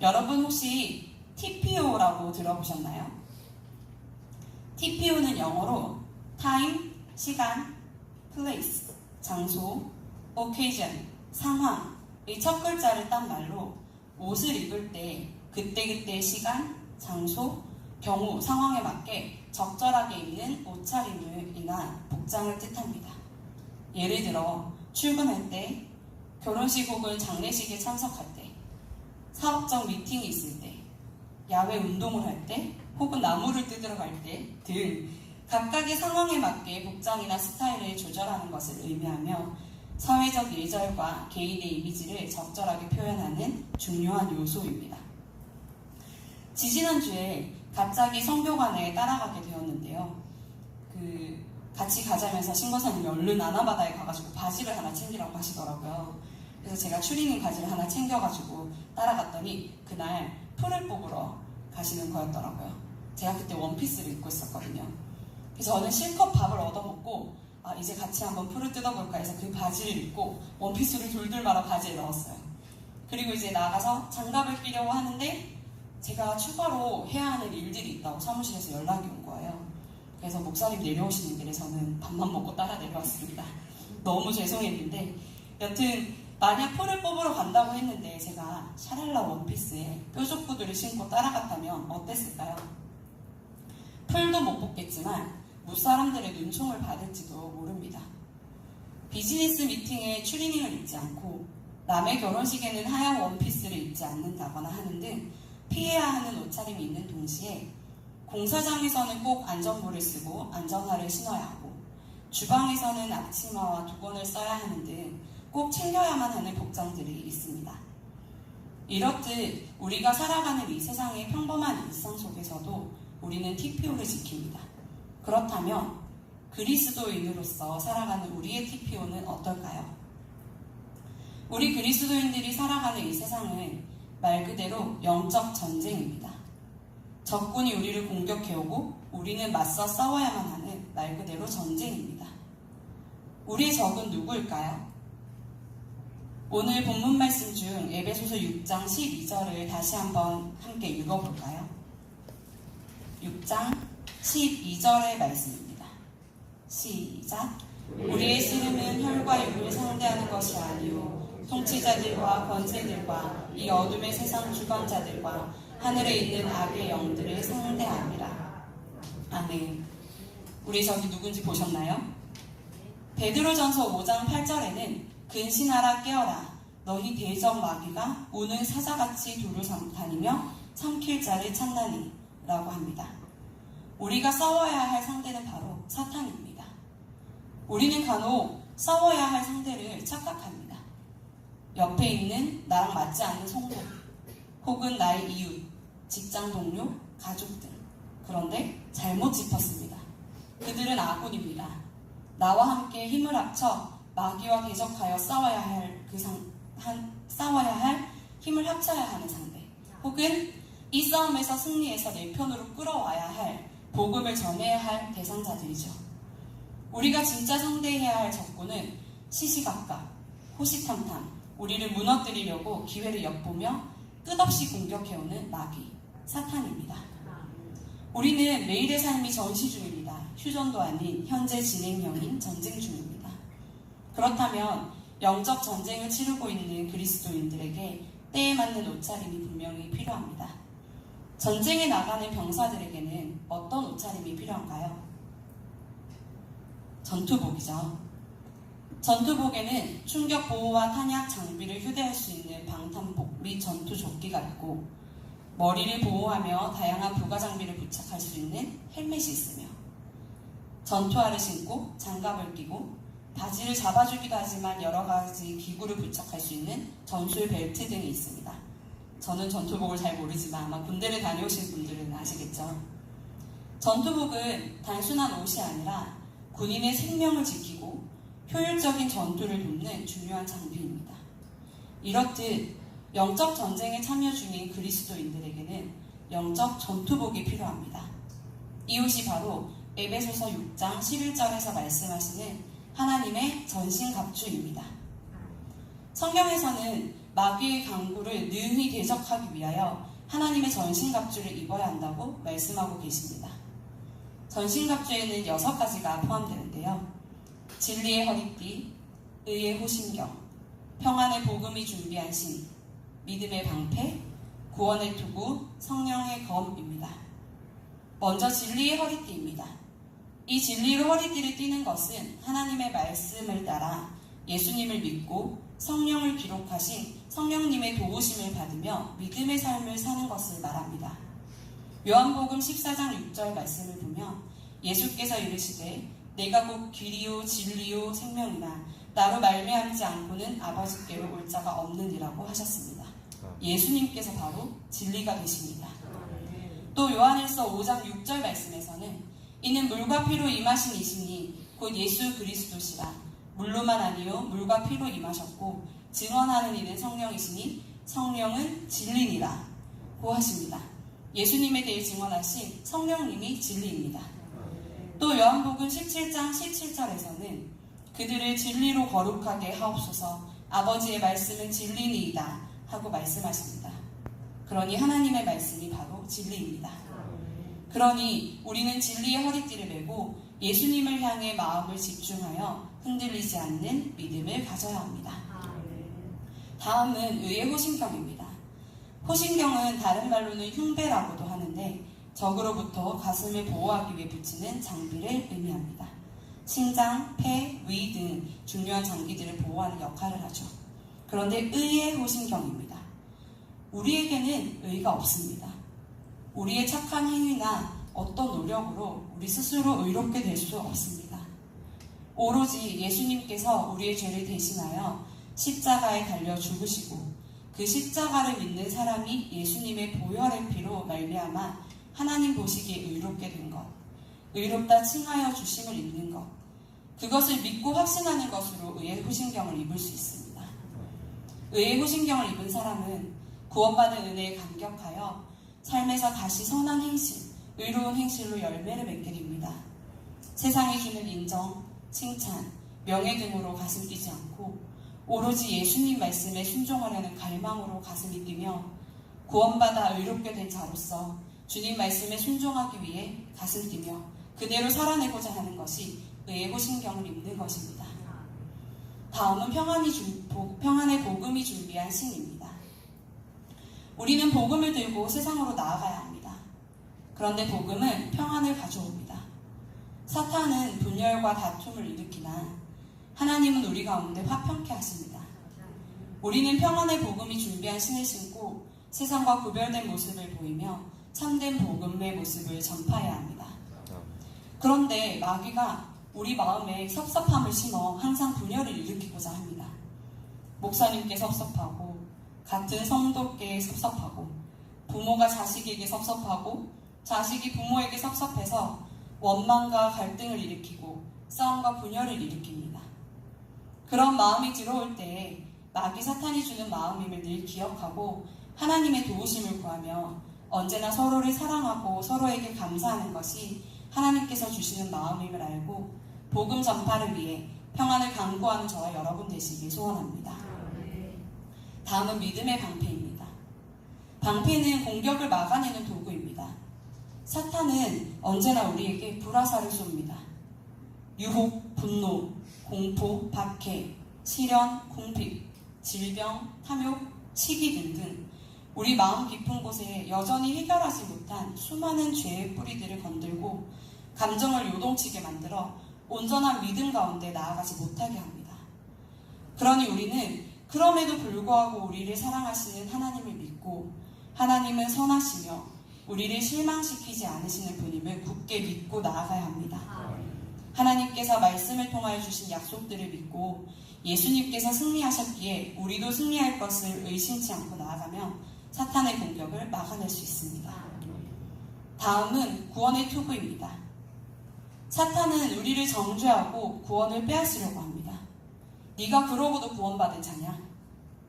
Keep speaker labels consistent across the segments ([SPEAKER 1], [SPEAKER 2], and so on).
[SPEAKER 1] 여러분 혹시 TPO라고 들어보셨나요? TPO는 영어로 time, 시간, place, 장소, occasion, 상황, 이 첫 글자를 딴 말로 옷을 입을 때 그때그때 시간, 장소, 경우, 상황에 맞게 적절하게 입는 옷차림이나 복장을 뜻합니다. 예를 들어 출근할 때, 결혼식 혹은 장례식에 참석할 때, 사업적 미팅이 있을 때, 야외 운동을 할 때, 혹은 나무를 뜯으러 갈 때 등 각각의 상황에 맞게 복장이나 스타일을 조절하는 것을 의미하며 사회적 예절과 개인의 이미지를 적절하게 표현하는 중요한 요소입니다. 지지난주에 갑자기 성교관에 따라가게 되었는데요. 같이 가자면서 신고사님이 얼른 아나바다에 가가지고 바지를 하나 챙기라고 하시더라고요. 그래서 제가 추리닝 바지를 하나 챙겨가지고 따라갔더니 그날 풀을 뽑으러 가시는 거였더라고요. 제가 그때 원피스를 입고 있었거든요. 그래서 저는 실컷 밥을 얻어먹고 이제 같이 한번 풀을 뜯어볼까 해서 그 바지를 입고 원피스를 돌돌 말아 바지에 넣었어요. 그리고 이제 나가서 장갑을 끼려고 하는데 제가 추가로 해야 하는 일들이 있다고 사무실에서 연락이 온 거예요. 그래서 목사님 내려오시는 길에 저는 밥만 먹고 따라 내려왔습니다. 너무 죄송했는데 여튼 만약 풀을 뽑으러 간다고 했는데 제가 샤랄라 원피스에 뾰족 구두를 신고 따라갔다면 어땠을까요? 풀도 못 뽑겠지만 무사람들의 눈총을 받을지도 모릅니다. 비즈니스 미팅에 추리닝을 입지 않고 남의 결혼식에는 하얀 원피스를 입지 않는다거나 하는 등 피해야 하는 옷차림이 있는 동시에 공사장에서는 꼭 안전모를 쓰고 안전화를 신어야 하고 주방에서는 앞치마와 두건을 써야 하는 등 꼭 챙겨야만 하는 복장들이 있습니다. 이렇듯 우리가 살아가는 이 세상의 평범한 일상 속에서도 우리는 TPO를 지킵니다. 그렇다면 그리스도인으로서 살아가는 우리의 TPO는 어떨까요? 우리 그리스도인들이 살아가는 이 세상은 말 그대로 영적 전쟁입니다. 적군이 우리를 공격해오고 우리는 맞서 싸워야만 하는 말 그대로 전쟁입니다. 우리의 적은 누구일까요? 오늘 본문 말씀 중 에베소서 6장 12절을 다시 한번 함께 읽어볼까요? 6장 12절의 말씀입니다. 시작! 우리의 씨름은 혈과 육을 상대하는 것이 아니요 통치자들과 권세들과 이 어둠의 세상 주관자들과 하늘에 있는 악의 영들을 상대함이라. 아멘. 우리 저기 누군지 보셨나요? 베드로전서 5장 8절에는 근신하라 깨어라 너희 대적 마귀가 우는 사자같이 두루 다니며 삼킬 자를 찾나니 라고 합니다. 우리가 싸워야 할 상대는 바로 사탄입니다. 우리는 간혹 싸워야 할 상대를 착각합니다. 옆에 있는 나랑 맞지 않는 성도 혹은 나의 이웃, 직장 동료, 가족 등. 그런데 잘못 짚었습니다. 그들은 아군입니다. 나와 함께 힘을 합쳐 마귀와 대적하여 싸워야 할 힘을 합쳐야 하는 상대, 혹은 이 싸움에서 승리해서 내 편으로 끌어와야 할 복음을 전해야 할 대상자들이죠. 우리가 진짜 상대해야 할 적군은 시시각각, 호시탐탐, 우리를 무너뜨리려고 기회를 엿보며 끝없이 공격해오는 마귀, 사탄입니다. 우리는 매일의 삶이 전시 중입니다. 휴전도 아닌 현재 진행형인 전쟁 중입니다. 그렇다면 영적 전쟁을 치르고 있는 그리스도인들에게 때에 맞는 옷차림이 분명히 필요합니다. 전쟁에 나가는 병사들에게는 어떤 옷차림이 필요한가요? 전투복이죠. 전투복에는 충격 보호와 탄약 장비를 휴대할 수 있는 방탄복 및 전투조끼가 있고 머리를 보호하며 다양한 부가 장비를 부착할 수 있는 헬멧이 있으며 전투화를 신고 장갑을 끼고 바지를 잡아주기도 하지만 여러 가지 기구를 부착할 수 있는 전술 벨트 등이 있습니다. 저는 전투복을 잘 모르지만 아마 군대를 다녀오신 분들은 아시겠죠. 전투복은 단순한 옷이 아니라 군인의 생명을 지키고 효율적인 전투를 돕는 중요한 장비입니다. 이렇듯 영적 전쟁에 참여 중인 그리스도인들에게는 영적 전투복이 필요합니다. 이 옷이 바로 에베소서 6장 11절에서 말씀하시는 하나님의 전신갑주입니다. 성경에서는 마귀의 강구를 능히 대적하기 위하여 하나님의 전신갑주를 입어야 한다고 말씀하고 계십니다. 전신갑주에는 6가지가 포함되는데요. 진리의 허리띠, 의의 호신경, 평안의 복음이 준비한 신, 믿음의 방패, 구원의 투구, 성령의 검입니다. 먼저 진리의 허리띠입니다. 이 진리로 허리띠를 띠는 것은 하나님의 말씀을 따라 예수님을 믿고 성령을 기록하신 성령님의 도우심을 받으며 믿음의 삶을 사는 것을 말합니다. 요한복음 14장 6절 말씀을 보면 예수께서 이르시되 내가 곧 길이요 진리요 생명이나 나로 말미암지 않고는 아버지께로 올 자가 없느니라고 하셨습니다. 예수님께서 바로 진리가 되십니다. 또 요한일서 5장 6절 말씀에서는 이는 물과 피로 임하신 이시니 곧 예수 그리스도시라. 물로만 아니요 물과 피로 임하셨고 증언하는 이는 성령이시니 성령은 진리니라 고 하십니다. 예수님에 대해 증언하신 성령님이 진리입니다. 또 요한복음 17장 17절에서는 그들을 진리로 거룩하게 하옵소서 아버지의 말씀은 진리니이다 하고 말씀하십니다. 그러니 하나님의 말씀이 바로 진리입니다. 그러니 우리는 진리의 허리띠를 메고 예수님을 향해 마음을 집중하여 흔들리지 않는 믿음을 가져야 합니다. 다음은 의의 호신경입니다. 호신경은 다른 말로는 흉배라고도 하는데 적으로부터 가슴을 보호하기 위해 붙이는 장비를 의미합니다. 심장, 폐, 위 등 중요한 장기들을 보호하는 역할을 하죠. 그런데 의의 호신경입니다. 우리에게는 의가 없습니다. 우리의 착한 행위나 어떤 노력으로 우리 스스로 의롭게 될 수 없습니다. 오로지 예수님께서 우리의 죄를 대신하여 십자가에 달려 죽으시고 그 십자가를 믿는 사람이 예수님의 보혈의 피로 말미암아 하나님 보시기에 의롭게 된 것, 의롭다 칭하여 주심을 입는 것, 그것을 믿고 확신하는 것으로 의의 호신경을 입을 수 있습니다. 의의 호신경을 입은 사람은 구원받은 은혜에 감격하여 삶에서 다시 선한 행실, 의로운 행실로 열매를 맺게 됩니다. 세상이 주는 인정, 칭찬, 명예 등으로 가슴 뛰지 않고 오로지 예수님 말씀에 순종하려는 갈망으로 가슴이 뛰며 구원받아 의롭게 된 자로서 주님 말씀에 순종하기 위해 가슴 뛰며 그대로 살아내고자 하는 것이 의의 호신경을 입는 것입니다. 다음은 평안의 복음이 준비한 신입니다. 우리는 복음을 들고 세상으로 나아가야 합니다. 그런데 복음은 평안을 가져옵니다. 사탄은 분열과 다툼을 일으키나 하나님은 우리 가운데 화평케 하십니다. 우리는 평안의 복음이 준비한 신을 신고 세상과 구별된 모습을 보이며 참된 복음의 모습을 전파해야 합니다. 그런데 마귀가 우리 마음에 섭섭함을 심어 항상 분열을 일으키고자 합니다. 목사님께 섭섭하고 같은 성도께 섭섭하고 부모가 자식에게 섭섭하고 자식이 부모에게 섭섭해서 원망과 갈등을 일으키고 싸움과 분열을 일으킵니다. 그런 마음이 들어올 때에 마귀 사탄이 주는 마음임을 늘 기억하고 하나님의 도우심을 구하며 언제나 서로를 사랑하고 서로에게 감사하는 것이 하나님께서 주시는 마음임을 알고 복음 전파를 위해 평안을 강구하는 저와 여러분 되시길 소원합니다. 다음은 믿음의 방패입니다. 방패는 공격을 막아내는 도구입니다. 사탄은 언제나 우리에게 불화살을 쏩니다. 유혹, 분노, 공포, 박해, 시련, 궁핍, 질병, 탐욕, 시기 등등 우리 마음 깊은 곳에 여전히 해결하지 못한 수많은 죄의 뿌리들을 건들고 감정을 요동치게 만들어 온전한 믿음 가운데 나아가지 못하게 합니다. 그러니 우리는 그럼에도 불구하고 우리를 사랑하시는 하나님을 믿고 하나님은 선하시며 우리를 실망시키지 않으시는 분임을 굳게 믿고 나아가야 합니다. 하나님께서 말씀을 통하여 주신 약속들을 믿고 예수님께서 승리하셨기에 우리도 승리할 것을 의심치 않고 나아가면 사탄의 공격을 막아낼 수 있습니다. 다음은 구원의 투구입니다. 사탄은 우리를 정죄하고 구원을 빼앗으려고 합니다. 네가 그러고도 구원받은 자냐?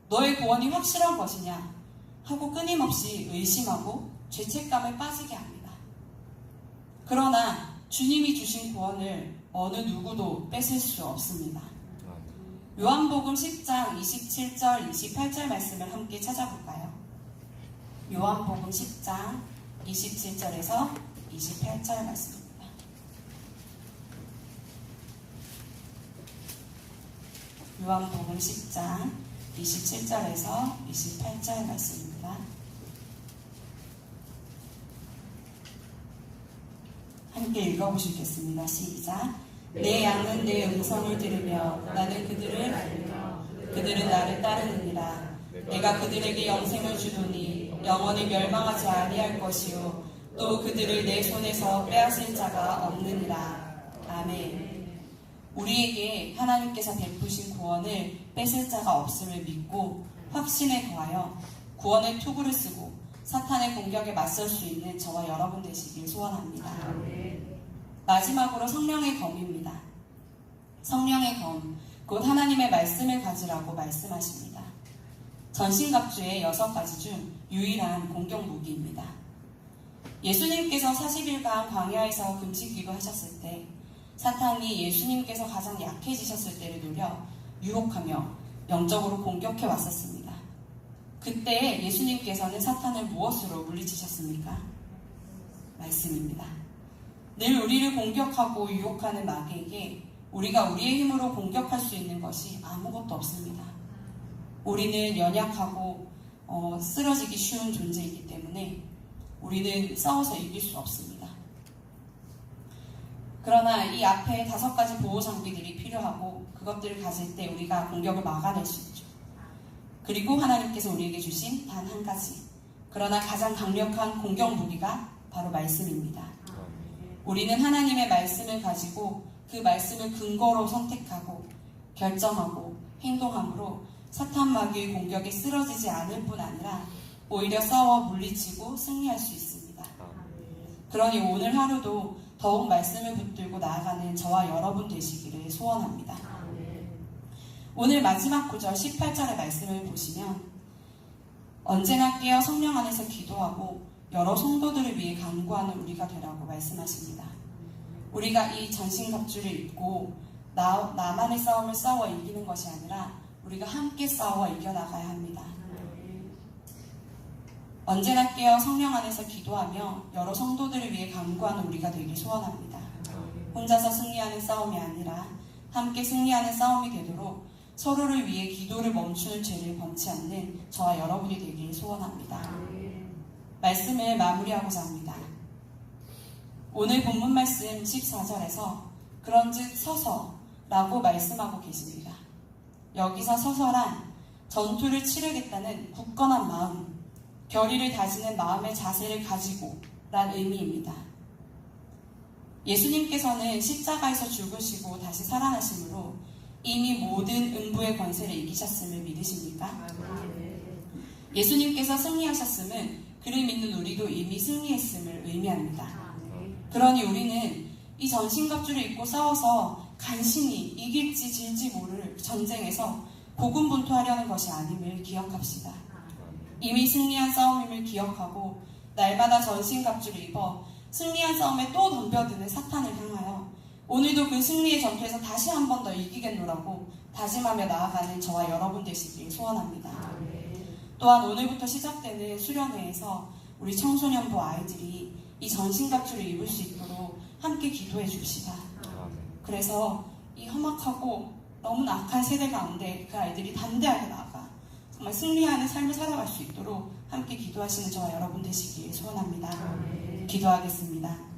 [SPEAKER 1] 너의 구원이 확실한 것이냐? 하고 끊임없이 의심하고 죄책감에 빠지게 합니다. 그러나 주님이 주신 구원을 어느 누구도 뺏을 수 없습니다. 요한복음 10장 27절, 28절 말씀을 함께 찾아볼까요? 요한복음 10장 27절에서 28절 말씀입니다. 요한복음 10장 27절에서 28절 말씀입니다. 함께 읽어보시겠습니다. 시작. 내 양은 내 음성을 들으며 나는 그들을 알며 그들은 나를 따르느니라. 내가 그들에게 영생을 주노니 영원히 멸망하지 아니할 것이요 또 그들을 내 손에서 빼앗을 자가 없느니라. 아멘. 우리에게 하나님께서 베푸신 구원을 뺏을 자가 없음을 믿고 확신에 거하여 구원의 투구를 쓰고 사탄의 공격에 맞설 수 있는 저와 여러분 되시길 소원합니다. 마지막으로 성령의 검입니다. 성령의 검, 곧 하나님의 말씀을 가지라고 말씀하십니다. 전신갑주의 6가지 중 유일한 공격 무기입니다. 예수님께서 40일간 광야에서 금식 기도하셨을 때 사탄이 예수님께서 가장 약해지셨을 때를 노려 유혹하며 영적으로 공격해 왔었습니다. 그때 예수님께서는 사탄을 무엇으로 물리치셨습니까? 말씀입니다. 늘 우리를 공격하고 유혹하는 마귀에게 우리가 우리의 힘으로 공격할 수 있는 것이 아무것도 없습니다. 우리는 연약하고 쓰러지기 쉬운 존재이기 때문에 우리는 싸워서 이길 수 없습니다. 그러나 이 앞에 5가지 보호 장비들이 필요하고 그것들을 가질 때 우리가 공격을 막아낼 수 있죠. 그리고 하나님께서 우리에게 주신 단 한 가지, 그러나 가장 강력한 공격 무기가 바로 말씀입니다. 우리는 하나님의 말씀을 가지고 그 말씀을 근거로 선택하고 결정하고 행동함으로 사탄 마귀의 공격에 쓰러지지 않을 뿐 아니라 오히려 싸워 물리치고 승리할 수 있습니다. 그러니 오늘 하루도 더욱 말씀을 붙들고 나아가는 저와 여러분 되시기를 소원합니다. 오늘 마지막 구절 18절의 말씀을 보시면 언제나 깨어 성령 안에서 기도하고 여러 성도들을 위해 간구하는 우리가 되라고 말씀하십니다. 우리가 이 전신갑주를 입고 나만의 싸움을 싸워 이기는 것이 아니라 우리가 함께 싸워 이겨나가야 합니다. 언제나 깨어 성령 안에서 기도하며 여러 성도들을 위해 간구하는 우리가 되길 소원합니다. 혼자서 승리하는 싸움이 아니라 함께 승리하는 싸움이 되도록 서로를 위해 기도를 멈추는 죄를 범치 않는 저와 여러분이 되길 소원합니다. 말씀을 마무리하고자 합니다. 오늘 본문 말씀 14절에서 그런즉 서서라고 말씀하고 계십니다. 여기서 서서란 전투를 치르겠다는 굳건한 마음, 결의를 다지는 마음의 자세를 가지고 란 의미입니다. 예수님께서는 십자가에서 죽으시고 다시 살아나심으로 이미 모든 음부의 권세를 이기셨음을 믿으십니까? 예수님께서 승리하셨음은 그를 믿는 우리도 이미 승리했음을 의미합니다. 그러니 우리는 이 전신갑주를 입고 싸워서 간신히 이길지 질지 모를 전쟁에서 고군분투하려는 것이 아님을 기억합시다. 이미 승리한 싸움임을 기억하고 날마다 전신갑주를 입어 승리한 싸움에 또 덤벼드는 사탄을 향하여 오늘도 그 승리의 전투에서 다시 한 번 더 이기겠노라고 다짐하며 나아가는 저와 여러분 되시길 소원합니다. 또한 오늘부터 시작되는 수련회에서 우리 청소년부 아이들이 이 전신갑주를 입을 수 있도록 함께 기도해 줍시다. 그래서 이 험악하고 너무나 악한 세대 가운데 그 아이들이 담대하게 나아가 정말 승리하는 삶을 살아갈 수 있도록 함께 기도하시는 저와 여러분 되시길 소원합니다. 기도하겠습니다.